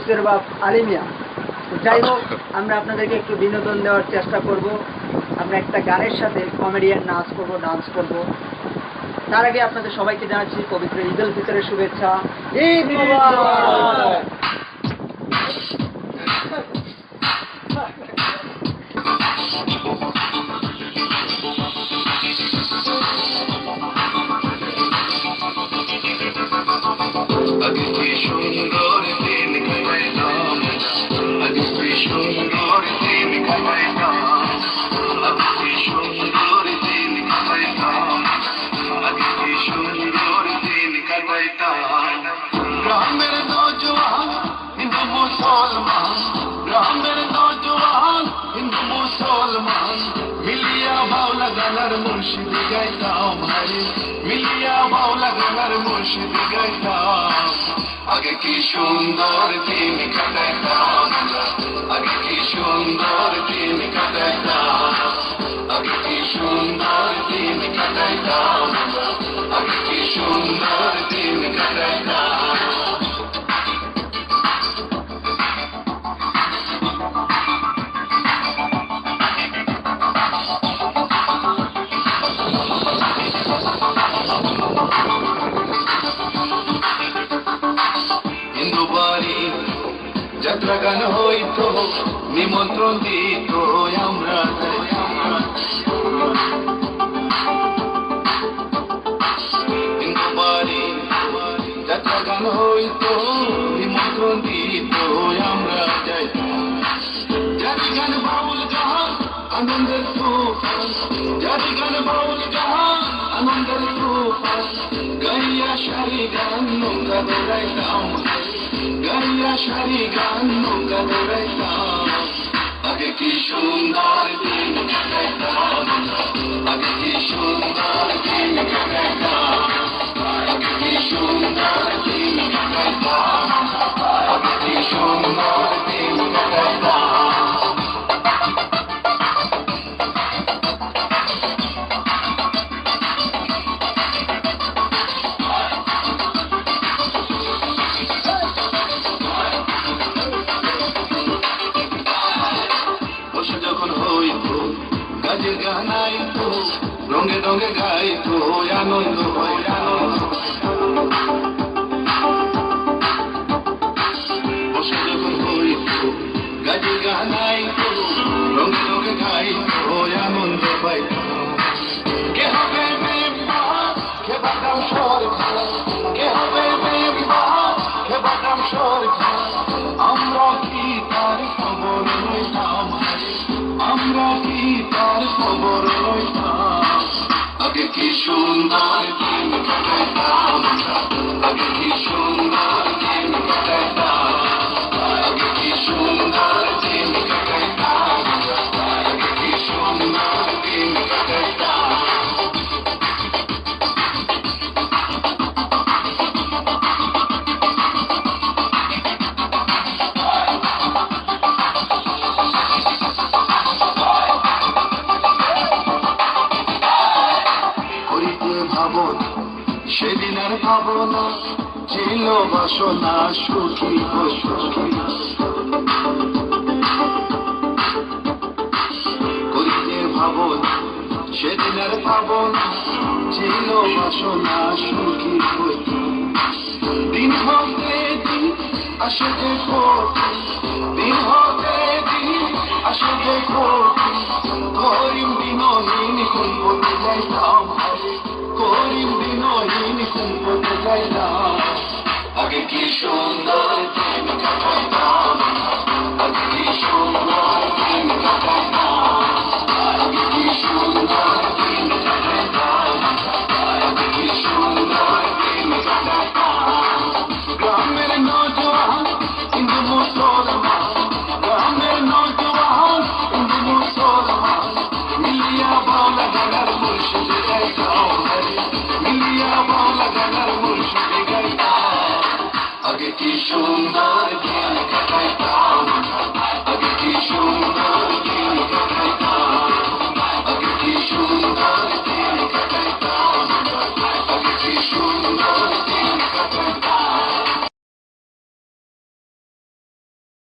শহীদের বাপ আলিমিয়া। যাই হোক, আমরা আপনাদেরকে একটু বিনোদন দেওয়ার চেষ্টা করব। আমরা একটা গানের সাথে কমেডিয়ান নাচ করব, ডান্স করব। তার আগে আপনাদের সবাইকে জানাচ্ছি পবিত্র ঈদ উল ফিতরের শুভেচ্ছা। ঈদ মুবারক। मिलिया बाउला गानार मुर्शिद गाइताम हरे मिलिया बाउला गानार मुर्शिद गाइताम आगे की सुंदर दिन काटाइताम आगे की सुंदर दिन काटाइताम आगे की सुंदर दिन काटाइताम आगे की सुंदर दिन काटाइताम যাত্রা গান হইতো নিমন্ত্রণ দিত আমরা যাত্রা গান হইতো নিমন্ত্রণ দিত আমরা যাইতাম জাতি গান বাউল জাহান আনন্দের তুফান জাতি গান বাউল জাহান আনন্দের তুফান গাইয়া সারি গান নৌকা দৌড়াইতাম গাইয়া সারি গান নৌকা দৌড়াইতাম আগে কি সুন্দর দিন কাটাইতাম আগে কি সুন্দর দিন কাটাইতাম আগে কি সুন্দর দিন কাটাইতাম আগে কি সুন্দর দিন কাটাইতাম গাজের গানাইতো রঙে রঙে গাইতো আনন্দ হয় আনন্দ বসে যখন হইতো গাজের গানাইতো রঙে রঙে গাইতো আনন্দ পাইতো কে হবে বিবাহ কে বাদাম সরকার কে হবে বিবাহ কে বাদাম সরকার আমরা কি তার খবর লইতাম আমরা কি তার খবর লইতাম আগে কি সুন্দর দিন কাটাইতাম আগে কি সুন্দর দিন কাটাইতাম আগে কি সুন্দর দিন কাটাইতাম আগে কি সুন্দর দিন কাটাইতাম সেদিন আর ভাবনা ছিল বাসনা সুখী সুখী করিতে ভাবনা সেদিন আর ভাবনা ছিল বাসনা সুখী দিন হতে দিন আসে দেখো দিন হতে দিন আসে দেখো করিম দিনহীন কুম্পতে যাইতাম করিম দিনহীন কুম্পতে যাইতাম আগে কি সুন্দর দিন কাটাইতাম আগে কি সুন্দর দিন কাটাইতাম আগে কি সুন্দর দিন কাটাইতাম আগে কি সুন্দর দিন কাটাইতাম গ্রামের নওজওয়ান হিন্দু মুসলমান গ্রামের নওজওয়ান হিন্দু মুসলমান মিলিয়া বাউলা গানার মুর্শিদ গাইতাম মিলিয়া বাউলা গানার মুর্শিদ গাইতাম আগে কি সুন্দর দিন কাটাইতাম আগে কি সুন্দর